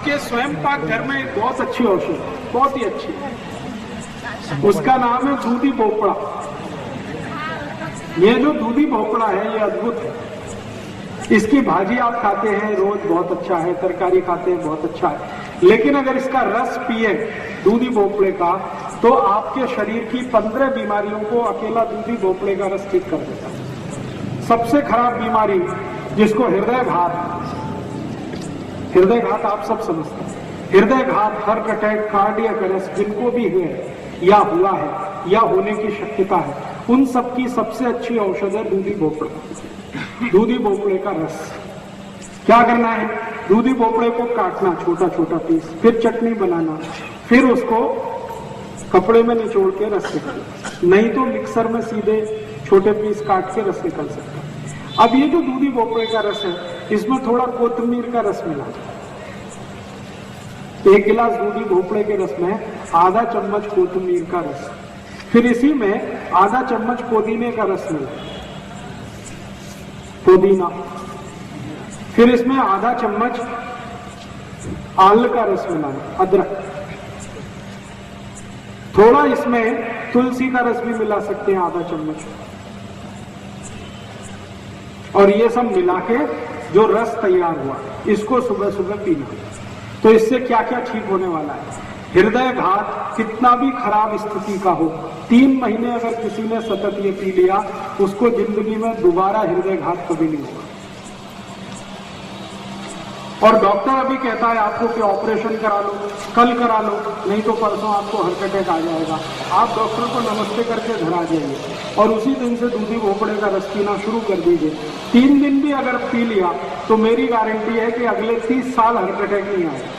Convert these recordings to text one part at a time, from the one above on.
के स्वयं पाक घर में एक बहुत अच्छी औषधि, बहुत ही अच्छी, उसका नाम है दूधी भोपड़ा। ये जो दूधी भोपड़ा है ये अद्भुत है। इसकी भाजी आप खाते हैं रोज, बहुत अच्छा है, तरकारी खाते हैं, बहुत अच्छा है। लेकिन अगर इसका रस पिए दूधी भोपड़े का तो आपके शरीर की 15 बीमारियों को अकेला दूधी भोपड़े का रस ठीक कर देता है। सबसे खराब बीमारी जिसको हृदय घात आप सब समझते हैं, हृदय घात, हार्ट अटैक, कार्डियक अरेस्ट जिनको भी हुए या हुआ है या होने की शक्यता है, उन सब की सबसे अच्छी औषध है दूधी भोपड़ा। दूधी भोपड़े का रस। क्या करना है? दूधी भोपड़े को काटना छोटा छोटा पीस, फिर चटनी बनाना, फिर उसको कपड़े में निचोड़ के रस निकालना, नहीं तो मिक्सर में सीधे छोटे पीस काट के रस निकल सकता है। अब ये जो दूधी भोपड़े का रस है इसमें थोड़ा कोथिमीर का रस मिला। 1 गिलास दूधी भोपड़े के रस में आधा चम्मच कोथिमीर का रस, फिर इसी में आधा चम्मच पुदीने का रस मिला, पुदीना, फिर इसमें आधा चम्मच आल का रस मिलाना, अदरक, थोड़ा इसमें तुलसी का रस भी मिला सकते हैं, आधा चम्मच। और ये सब मिला के जो रस तैयार हुआ इसको सुबह सुबह पीना। तो इससे क्या क्या ठीक होने वाला है? हृदय घात कितना भी खराब स्थिति का हो, 3 महीने अगर किसी ने सतत ये पी लिया उसको जिंदगी में दोबारा हृदय घात कभी नहीं होगा। और डॉक्टर अभी कहता है आपको कि ऑपरेशन करा लो, कल करा लो, नहीं तो परसों आपको हार्ट अटैक आ जाएगा। आप डॉक्टर को नमस्ते करके घर आ जाइए और उसी दिन से दूधी भोपड़े का रस पीना शुरू कर दीजिए। 3 दिन भी अगर पी लिया तो मेरी गारंटी है कि अगले 30 साल हार्ट अटैक नहीं आएगा,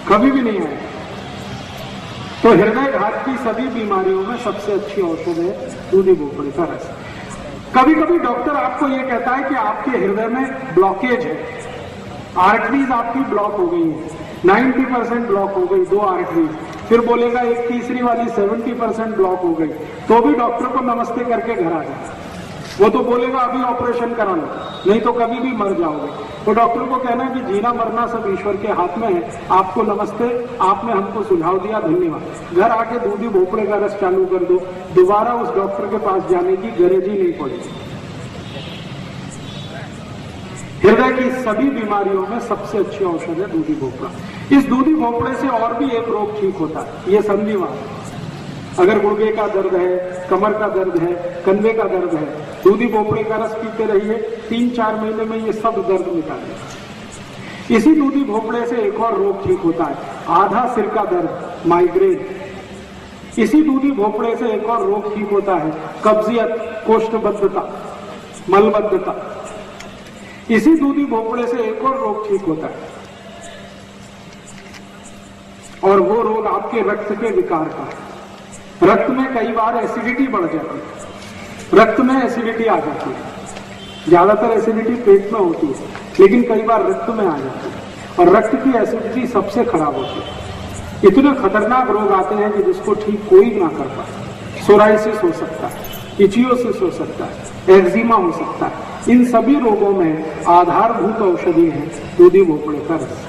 कभी भी नहीं आएगा। तो हृदय घात की सभी बीमारियों में सबसे अच्छी औषध है दूधी भोपड़े का रस। कभी कभी डॉक्टर आपको यह कहता है कि आपके हृदय में ब्लॉकेज है, आर्टरीज आपकी ब्लॉक हो गई है, 90% ब्लॉक हो गई, 2 आर्टरीज, फिर बोलेगा एक तीसरी वाली 70% ब्लॉक हो गई, तो भी डॉक्टर को नमस्ते करके घर आ जाए। वो तो बोलेगा अभी ऑपरेशन करा लो, नहीं तो कभी भी मर जाओगे। तो डॉक्टर को कहना है कि जीना मरना सब ईश्वर के हाथ में है, आपको नमस्ते, आपने हमको सुझाव दिया, धन्यवाद। घर आके दूधी भोपड़े का रस चालू कर दो, दोबारा उस डॉक्टर के पास जाने की गरज ही नहीं पड़ेगी। हृदय की सभी बीमारियों में सबसे अच्छी औषध है दूधी भोपड़ा। इस दूधी भोपड़े से और भी एक रोग ठीक होता है, ये संधिवात। अगर गुर्दे का दर्द है, कमर का दर्द है, कंधे का दर्द है, दूधी भोपड़े का रस पीते रहिए, 3-4 महीने में ये सब दर्द निकालेगा। इसी दूधी भोपड़े से एक और रोग ठीक होता है, आधा सिर का दर्द, माइग्रेन। इसी दूधी भोपड़े से एक और रोग ठीक होता है, कब्जियत, कोष्ठबद्धता, मलबद्धता। इसी दूधी भोपड़े से एक और रोग ठीक होता है, और वो रोग आपके रक्त के विकार का है। रक्त में कई बार एसिडिटी बढ़ जाती है, रक्त में एसिडिटी आ जाती है। ज्यादातर एसिडिटी पेट में होती है, लेकिन कई बार रक्त में आ जाती है, और रक्त की एसिडिटी सबसे खराब होती है। इतने खतरनाक रोग आते हैं कि जिसको ठीक कोई ना कर पाए। सोराइसिस हो सकता है, इचियोसिस हो सकता है, एक्जिमा हो सकता है। इन सभी रोगों में आधारभूत औषधि है दूधी भोपड़े का रस।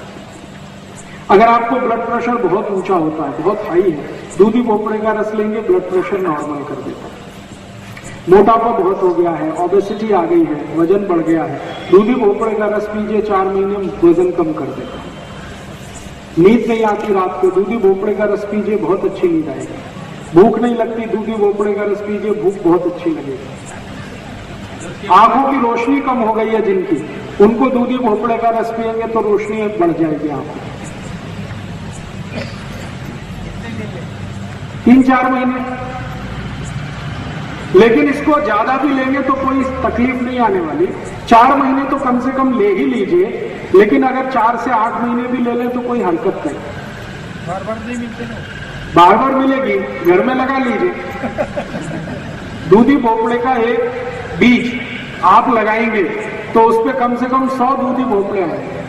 अगर आपको ब्लड प्रेशर बहुत ऊंचा होता है, बहुत हाई है, दूधी भोपड़े का रस लेंगे, ब्लड प्रेशर नॉर्मल कर देता है। मोटापा बहुत हो गया है, ओबेसिटी आ गई है, वजन बढ़ गया है, दूधी भोपड़े का रस पीजिए, 4 महीने में वजन कम कर देता है। नींद नहीं आती रात को, दूधी भोपड़े का रस पीजिए, बहुत अच्छी नींद आएगी। भूख नहीं लगती, दूधी भोपड़े का रस पीजिए, भूख बहुत अच्छी लगेगी। आंखों की रोशनी कम हो गई है जिनकी, उनको दूधी भोपड़े का रस पिएंगे तो रोशनी बढ़ जाएगी आंखों। 3-4 महीने, लेकिन इसको ज्यादा भी लेंगे तो कोई तकलीफ नहीं आने वाली। 4 महीने तो कम से कम ले ही लीजिए, लेकिन अगर 4 से 8 महीने भी ले लें तो कोई हरकत नहीं। बार बार नहीं मिलते ना, बार बार मिलेगी, घर में लगा लीजिए। दूधी भोपड़े का एक बीज आप लगाएंगे तो उस पर कम से कम 100 दूधी भोपड़े आएंगे,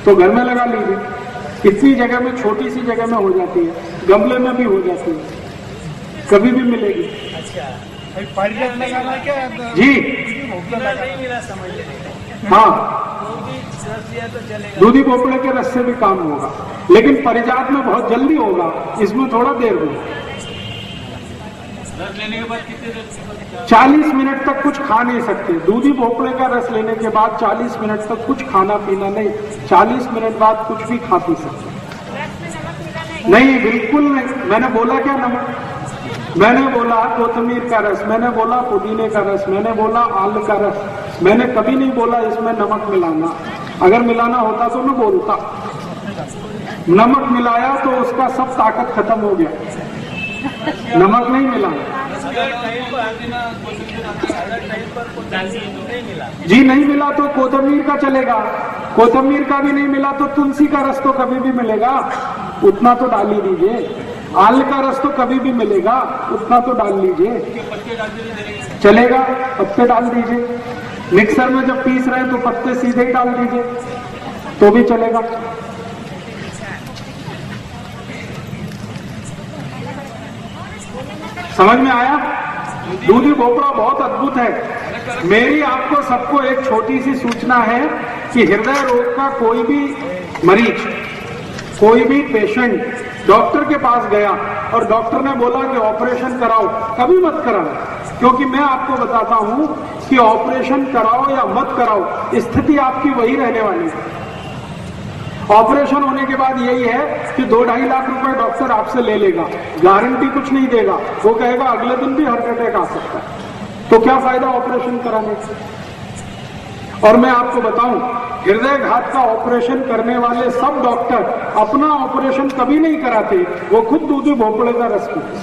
तो घर में लगा लीजिए। इतनी जगह में, छोटी सी जगह में हो जाती है, गमले में भी हो जाती है, कभी भी मिलेगी। अच्छा, लगाना क्या जी। किलर नहीं मिला समझ लेने हाँ, वो भी रस लिया तो चलेगा। दूधी भोपड़े के रस से भी काम होगा, लेकिन परिजात में बहुत जल्दी होगा, इसमें थोड़ा देर होगा। रस लेने के बाद कितने देर 40 मिनट तक कुछ खा नहीं सकते। दूधी भोपड़े का रस लेने के बाद 40 मिनट तक कुछ खाना पीना नहीं, 40 मिनट बाद कुछ भी खा पी सकते। नहीं, बिल्कुल नहीं। मैंने बोला क्या नमक? मैंने बोला कोतमीर का रस, मैंने बोला पुदीने का रस, मैंने बोला आल का रस। मैंने कभी नहीं बोला इसमें नमक मिलाना। अगर मिलाना होता तो मैं बोलता। नमक मिलाया तो उसका सब ताकत खत्म हो गया। नमक नहीं मिला। जी नहीं मिला तो कोतमीर का चलेगा, कोतमीर का भी नहीं मिला तो तुलसी का रस तो कभी भी मिलेगा, उतना तो डाल ही दीजिए। आल का रस तो कभी भी मिलेगा, उतना तो डाल लीजिए, चलेगा। पत्ते डाल दीजिए, मिक्सर में जब पीस रहे हैं तो पत्ते सीधे ही डाल दीजिए तो भी चलेगा। समझ में आया? दूधी भोपड़ा बहुत अद्भुत है। मेरी आपको सबको एक छोटी सी सूचना है कि हृदय रोग का कोई भी मरीज, कोई भी पेशेंट डॉक्टर के पास गया और डॉक्टर ने बोला कि ऑपरेशन कराओ, कभी मत कराओ, क्योंकि मैं आपको बताता हूं कि ऑपरेशन कराओ या मत कराओ, स्थिति आपकी वही रहने वाली है। ऑपरेशन होने के बाद यही है कि 2-2.5 लाख रुपए डॉक्टर आपसे ले लेगा, गारंटी कुछ नहीं देगा, वो कहेगा अगले दिन भी हार्ट अटैक आ सकता है। तो क्या फायदा ऑपरेशन कराने से? और मैं आपको बताऊं, हृदय घात का ऑपरेशन करने वाले सब डॉक्टर अपना ऑपरेशन कभी नहीं कराते, वो खुद दूधी भोपड़े का रस पीते,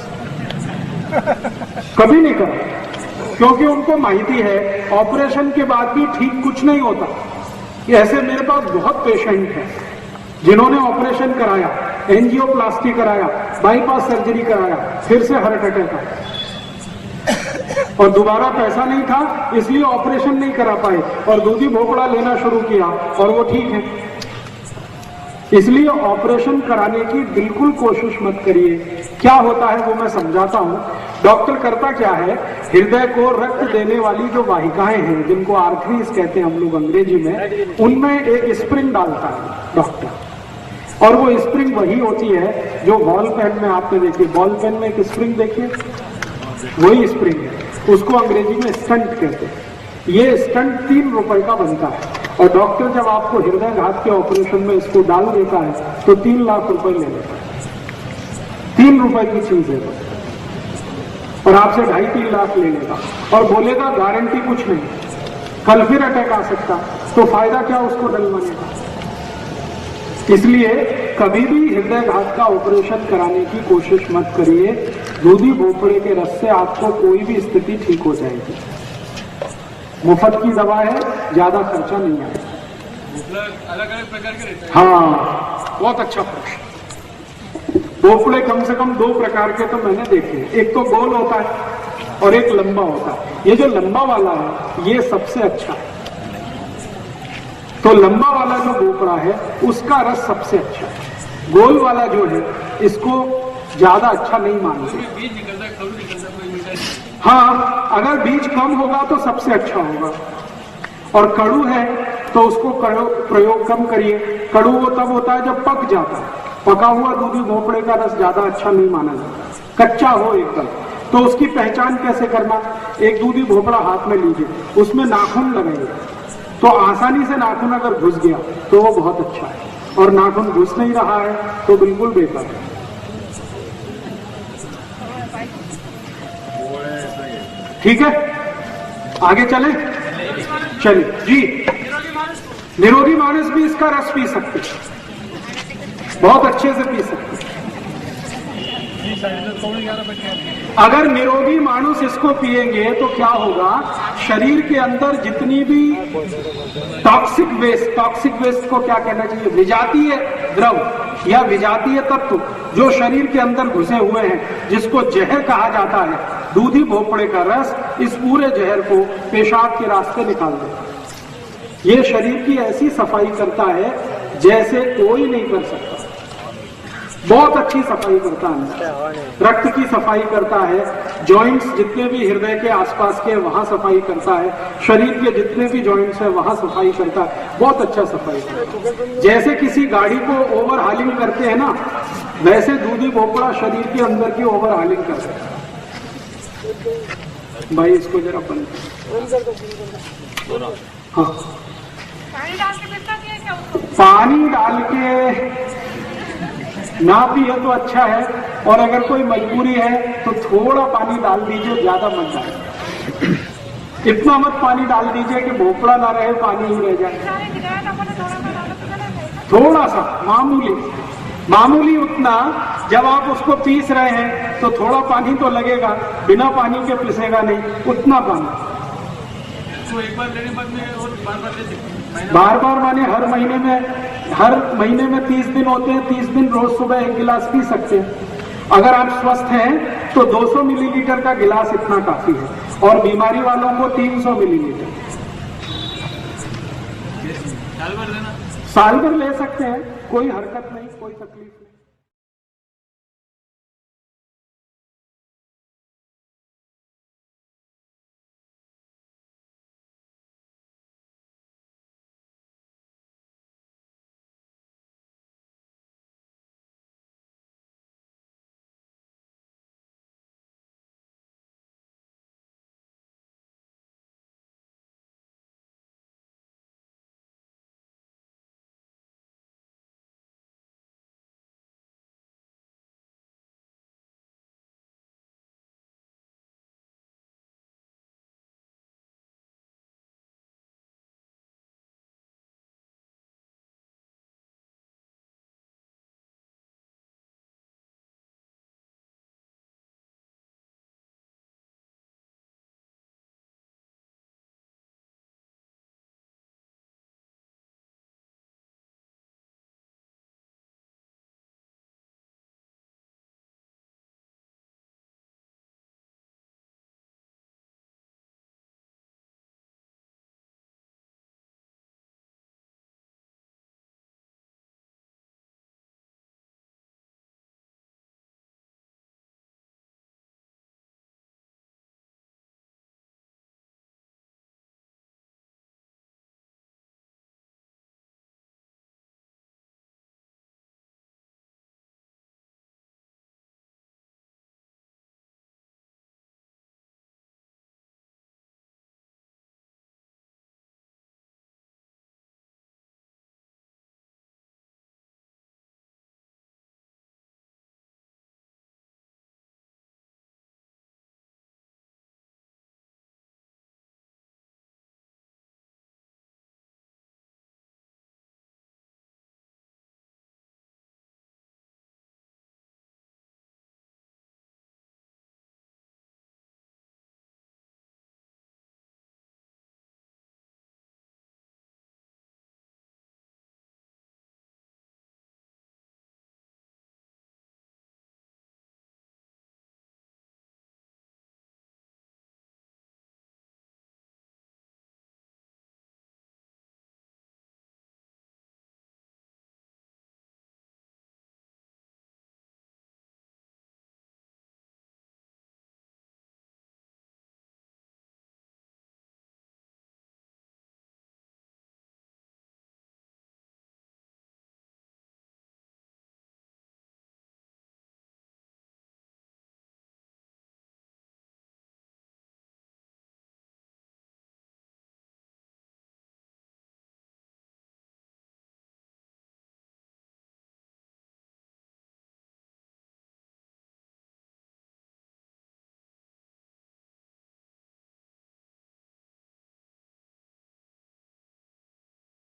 कभी नहीं कराते, क्योंकि उनको माहिती है ऑपरेशन के बाद भी ठीक कुछ नहीं होता। ऐसे मेरे पास बहुत पेशेंट हैं जिन्होंने ऑपरेशन कराया, एंजियोप्लास्टी कराया, बाईपास सर्जरी कराया, फिर से हार्ट अटैक आया और दोबारा पैसा नहीं था इसलिए ऑपरेशन नहीं करा पाए और दूधी भोपड़ा लेना शुरू किया और वो ठीक है। इसलिए ऑपरेशन कराने की बिल्कुल कोशिश मत करिए। क्या होता है वो मैं समझाता हूं। डॉक्टर करता क्या है, हृदय को रक्त देने वाली जो वाहिकाएं हैं, जिनको आर्टरीज कहते हैं हम लोग अंग्रेजी में, उनमें एक स्प्रिंग डालता है डॉक्टर, और वो स्प्रिंग वही होती है जो बॉल पेन में आपने देखी, बॉल पेन में एक स्प्रिंग देखिए, वही स्प्रिंग है, उसको अंग्रेजी में स्टंट कहते हैं। ये स्टंट 3 रुपए का बनता है और डॉक्टर जब आपको हृदय घात के ऑपरेशन में इसको डाल देता है तो 3 लाख रुपए ले लेता है। 3 रुपए की चीज है और आपसे 2.5-3 लाख ले लेगा और बोलेगा गारंटी कुछ नहीं, कल फिर अटैक आ सकता, तो फायदा क्या उसको डलवाने का। इसलिए कभी भी हृदय घात का ऑपरेशन कराने की कोशिश मत करिए। दूधी भोपड़े के रस से आपको कोई भी स्थिति ठीक हो जाएगी। मुफ्त की दवा है, ज्यादा खर्चा नहीं आएगा। अलग अलग प्रकार के रहते हैं। हाँ, बहुत अच्छा प्रश्न। भोपड़े कम से कम 2 प्रकार के तो मैंने देखे, एक तो गोल होता है और एक लंबा होता है। ये जो लंबा वाला है ये सबसे अच्छा है। तो लंबा वाला जो भोपड़ा है उसका रस सबसे अच्छा है। गोल वाला जो है इसको ज्यादा अच्छा नहीं मानते। बीज निकलता है, खरू निकलता है, कोई मीठा नहीं। हाँ, अगर बीज कम होगा तो सबसे अच्छा होगा, और कड़ू है तो उसको प्रयोग कम करिए। कड़ू वो तब होता है जब पक जाता है। पका हुआ दूधी भोपड़े का रस ज्यादा अच्छा नहीं माना जाता। कच्चा हो एकदम, तो उसकी पहचान कैसे करना, एक दूधी भोपड़ा हाथ में लीजिए, उसमें नाखून लगाइए, तो आसानी से नाखून अगर घुस गया तो वो बहुत अच्छा है, और नाखून घुस नहीं रहा है तो बिल्कुल बेकार है। ठीक है, आगे चले? चलिए जी। निरोगी मानस भी इसका रस पी सकते, बहुत अच्छे से पी सकते। अगर निरोगी मानुष इसको पिएंगे तो क्या होगा, शरीर के अंदर जितनी भी टॉक्सिक वेस्ट को क्या कहना चाहिए, विजातीय द्रव या विजातीय तत्व जो शरीर के अंदर घुसे हुए हैं, जिसको जहर कहा जाता है, दूधी भोपड़े का रस इस पूरे जहर को पेशाब के रास्ते निकाल देता है। ये शरीर की ऐसी सफाई करता है जैसे कोई नहीं कर सकता। बहुत अच्छी सफाई करता है, रक्त की सफाई करता है, जॉइंट्स जितने भी हृदय के आसपास के वहां सफाई करता है, शरीर के जितने भी जॉइंट्स है वहां सफाई करता है, बहुत अच्छा सफाई करता है। जैसे किसी गाड़ी को ओवरहालिंग करते हैं ना, वैसे दूधी भोपड़ा शरीर के अंदर की ओवरहालिंग करता है। भाई इसको जरा बंद हाँ, पानी डाल के पिसता नहीं है क्या उसको? पानी डाल के ना पिए तो अच्छा है, और अगर कोई मजबूरी है तो थोड़ा पानी डाल दीजिए, ज्यादा मत डालिए। इतना मत पानी डाल दीजिए कि भोपड़ा ना रहे, पानी ही रह जाए। सारे गिराया था, मैंने थोड़ा सा डाला तो चला जाएगा। थोड़ा सा मामूली उतना। जब आप उसको पीस रहे हैं तो थोड़ा पानी तो लगेगा, बिना पानी के पिसेगा नहीं, उतना पानी। तो एक बार लेने बाद में और बार-बार ले सकते हैं? बार माने हर महीने में 30 दिन होते हैं, 30 दिन रोज सुबह 1 गिलास पी सकते हैं। अगर आप स्वस्थ हैं तो 200 मिलीलीटर का गिलास इतना काफी है, और बीमारी वालों को 300 मिलीलीटर। साल भर लेना? साल भर ले सकते हैं, कोई हरकत नहीं, कोई तकलीफ नहीं।